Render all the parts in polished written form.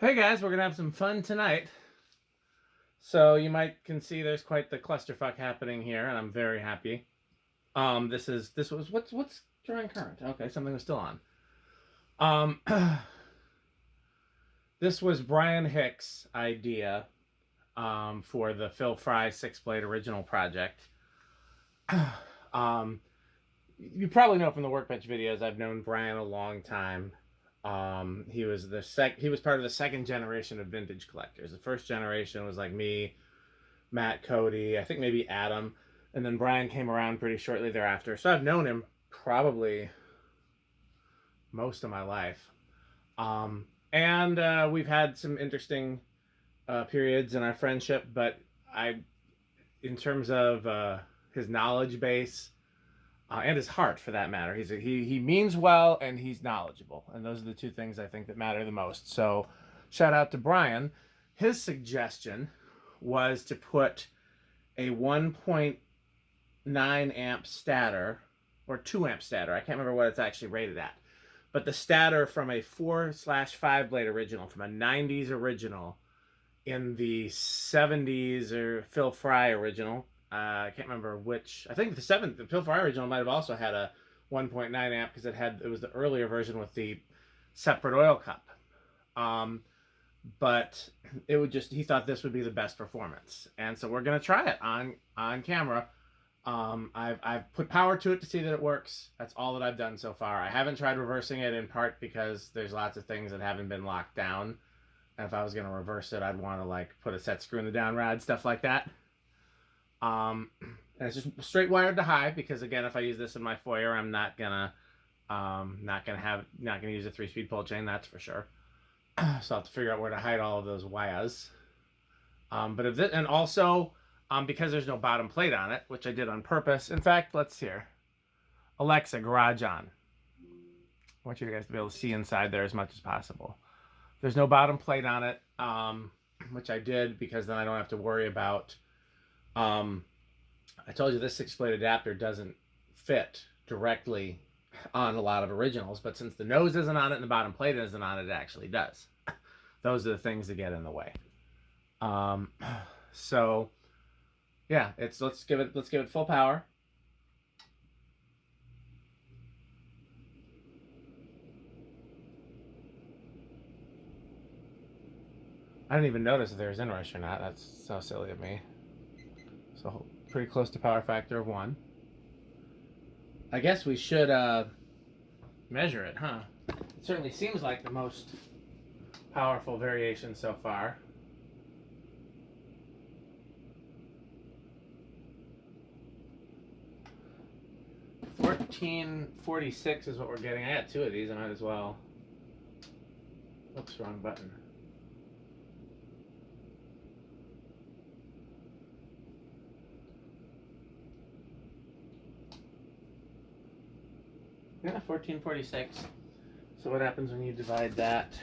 Hey guys, we're gonna have some fun tonight. So you can see there's quite the clusterfuck happening here, and I'm very happy. This was what's drawing current. Okay, something was still on. Um, this was Brian Hicks' idea for the Phil Fry 6-blade original project. You probably know from the workbench videos I've known Brian a long time. He was part of the second generation of vintage collectors. The first generation was like me, Matt, Cody, I think maybe Adam, and then Brian came around pretty shortly thereafter. So I've known him probably most of my life. And we've had some interesting periods in our friendship, but in terms of his knowledge base, and his heart, for that matter. He means well, and he's knowledgeable, and those are the two things I think that matter the most. So, shout out to Brian. His suggestion was to put a 1.9 amp stator or 2 amp stator. I can't remember what it's actually rated at, but the stator from a 4/5 blade original, from a 90s original, in the 70s or Phil Fry original. I can't remember which. I think the Phil Fry original might have also had a 1.9 amp because it was the earlier version with the separate oil cup. But he thought this would be the best performance, and so we're gonna try it on camera. I've put power to it to see that it works. That's all that I've done so far. I haven't tried reversing it, in part because there's lots of things that haven't been locked down. And if I was gonna reverse it, I'd want to like put a set screw in the down rod, stuff like that. And it's just straight wired to high because, again, if I use this in my foyer, I'm not gonna use a 3-speed pull chain, that's for sure. So I'll have to figure out where to hide all of those wires. And also because there's no bottom plate on it, which I did on purpose. In fact, let's hear. Alexa, garage on. I want you guys to be able to see inside there as much as possible. There's no bottom plate on it, which I did because then I don't have to worry about. I told you this 6-blade adapter doesn't fit directly on a lot of originals, but since the nose isn't on it and the bottom plate isn't on it, it actually does. Those are the things that get in the way. So yeah, let's give it full power. I didn't even notice if there was inrush or not. That's so silly of me. So pretty close to power factor of 1. I guess we should measure it, huh? It certainly seems like the most powerful variation so far. $14.46 is what we're getting. I got 2 of these, I might as well. Oops, wrong button. Yeah, 1446. So what happens when you divide that?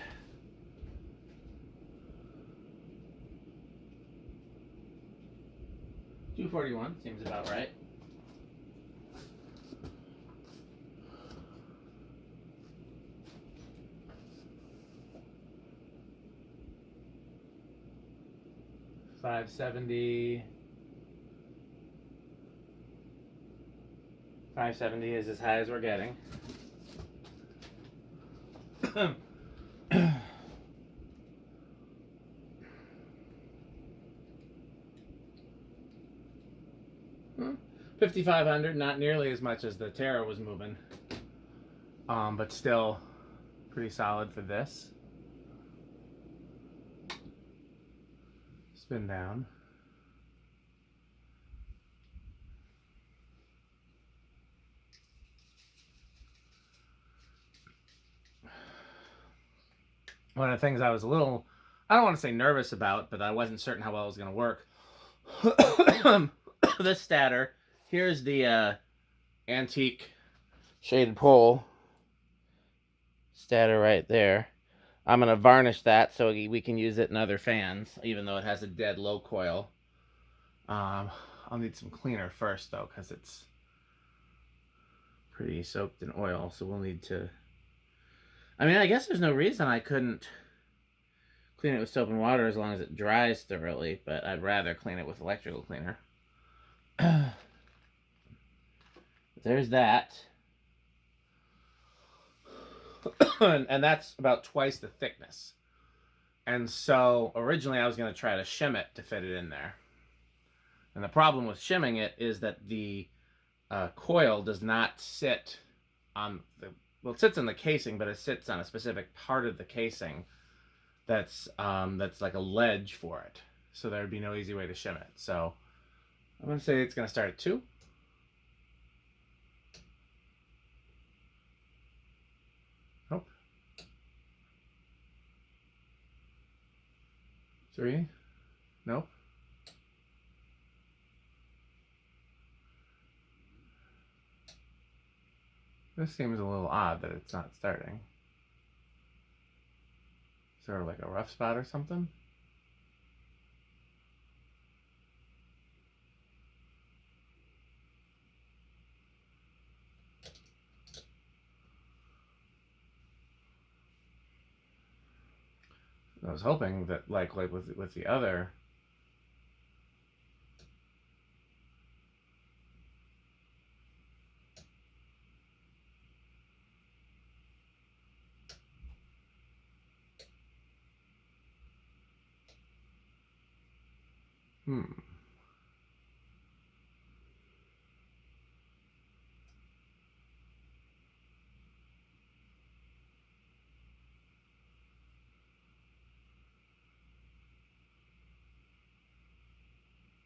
$241 seems about right. $570. 570 is as high as we're getting. $5,500, not nearly as much as the Terra was moving, but still pretty solid for this. Spin down. One of the things I was I don't want to say nervous about, but I wasn't certain how well it was going to work. This stator, here's the antique shaded pole stator right there. I'm going to varnish that so we can use it in other fans, even though it has a dead low coil. I'll need some cleaner first, though, because it's pretty soaked in oil, so we'll need to... I mean, I guess there's no reason I couldn't clean it with soap and water as long as it dries thoroughly, but I'd rather clean it with electrical cleaner. There's that. And that's about twice the thickness. And so originally I was going to try to shim it to fit it in there. And the problem with shimming it is that the coil does not sit on the, well, it sits in the casing, but it sits on a specific part of the casing that's like a ledge for it. So there'd be no easy way to shim it. So I'm going to say it's going to start at 2. Nope. 3. Nope. This seems a little odd that it's not starting. Sort of like a rough spot or something. I was hoping that like with the other,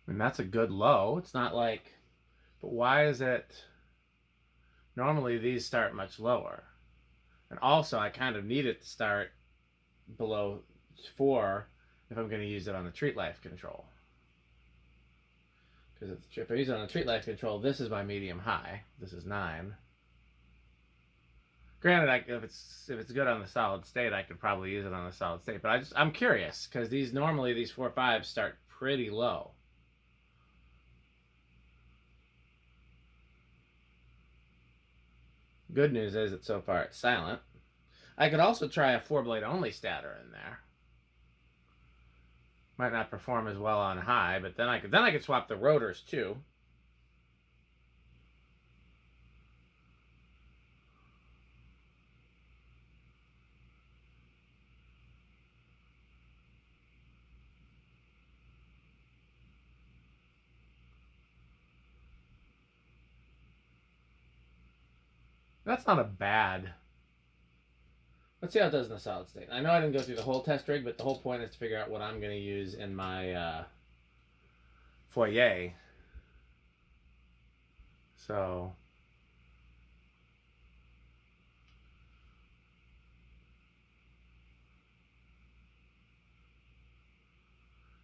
and that's a good low. It's not like, but why is it? Normally these start much lower. And also I kind of need it to start below 4 if I'm going to use it on the treat life control. Because if I use it on the treat life control, this is my medium high. This is 9. Granted, if it's good on the solid state, I could probably use it on the solid state. But I'm curious because these 4/5 start pretty low. Good news is that so far it's silent. I could also try a 4-blade only stator in there. Might not perform as well on high, but then I could swap the rotors too. That's not a bad. Let's see how it does in the solid state. I know I didn't go through the whole test rig, but the whole point is to figure out what I'm going to use in my foyer. So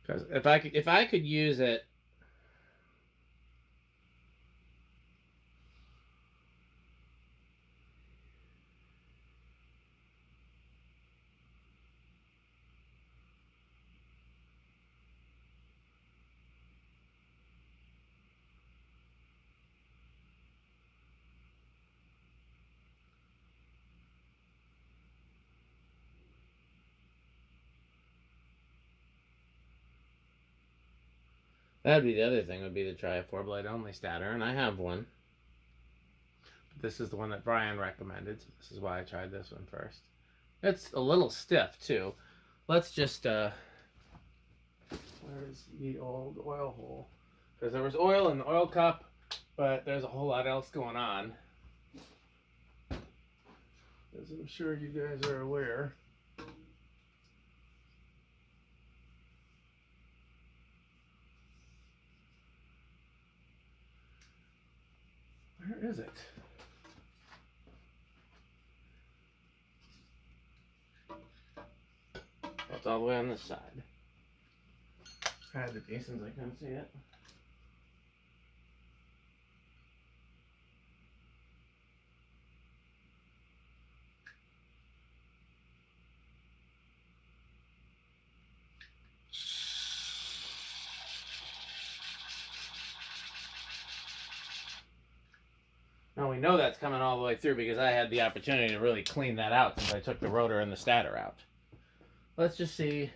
because if I could use it. That'd be the other thing, would be to try a 4-blade only stator, and I have one. But this is the one that Brian recommended, so this is why I tried this one first. It's a little stiff, too. Let's just, where's the old oil hole? Because there was oil in the oil cup, but there's a whole lot else going on. As I'm sure you guys are aware. Where is it? It's all the way on this side. Tried to be since I couldn't see it. Now we know that's coming all the way through because I had the opportunity to really clean that out since I took the rotor and the stator out. let's just see.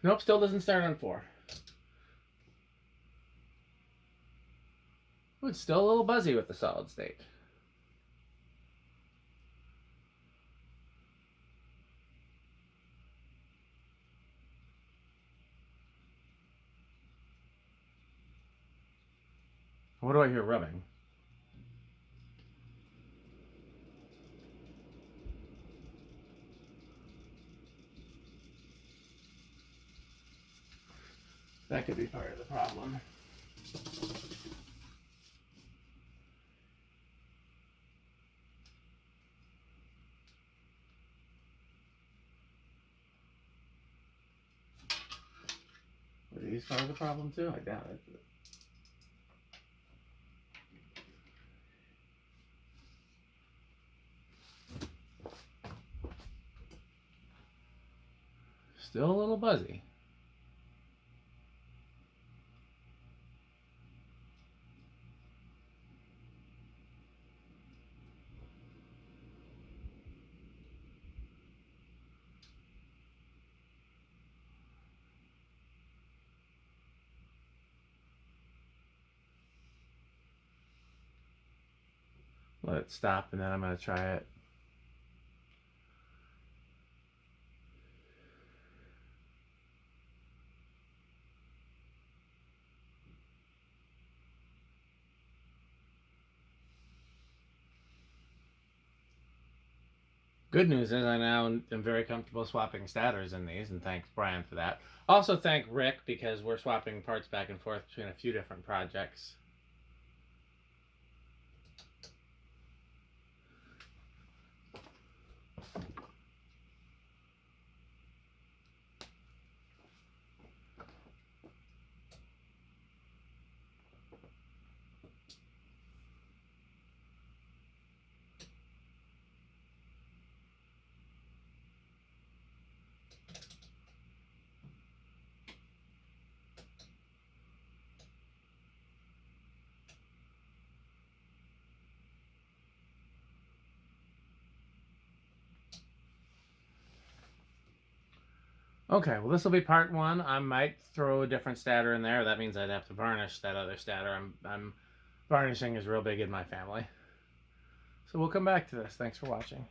Nope, still doesn't start on 4. Ooh, it's still a little buzzy with the solid state. What do I hear rubbing? That could be part of the problem. Were these part of the problem too? I doubt it. Still a little buzzy. Let it stop and then I'm going to try it. Good news is I now am very comfortable swapping stators in these, and thanks Brian for that. Also thank Rick, because we're swapping parts back and forth between a few different projects. Okay, well this will be part 1. I might throw a different stator in there. That means I'd have to varnish that other stator. Varnishing is real big in my family. So we'll come back to this. Thanks for watching.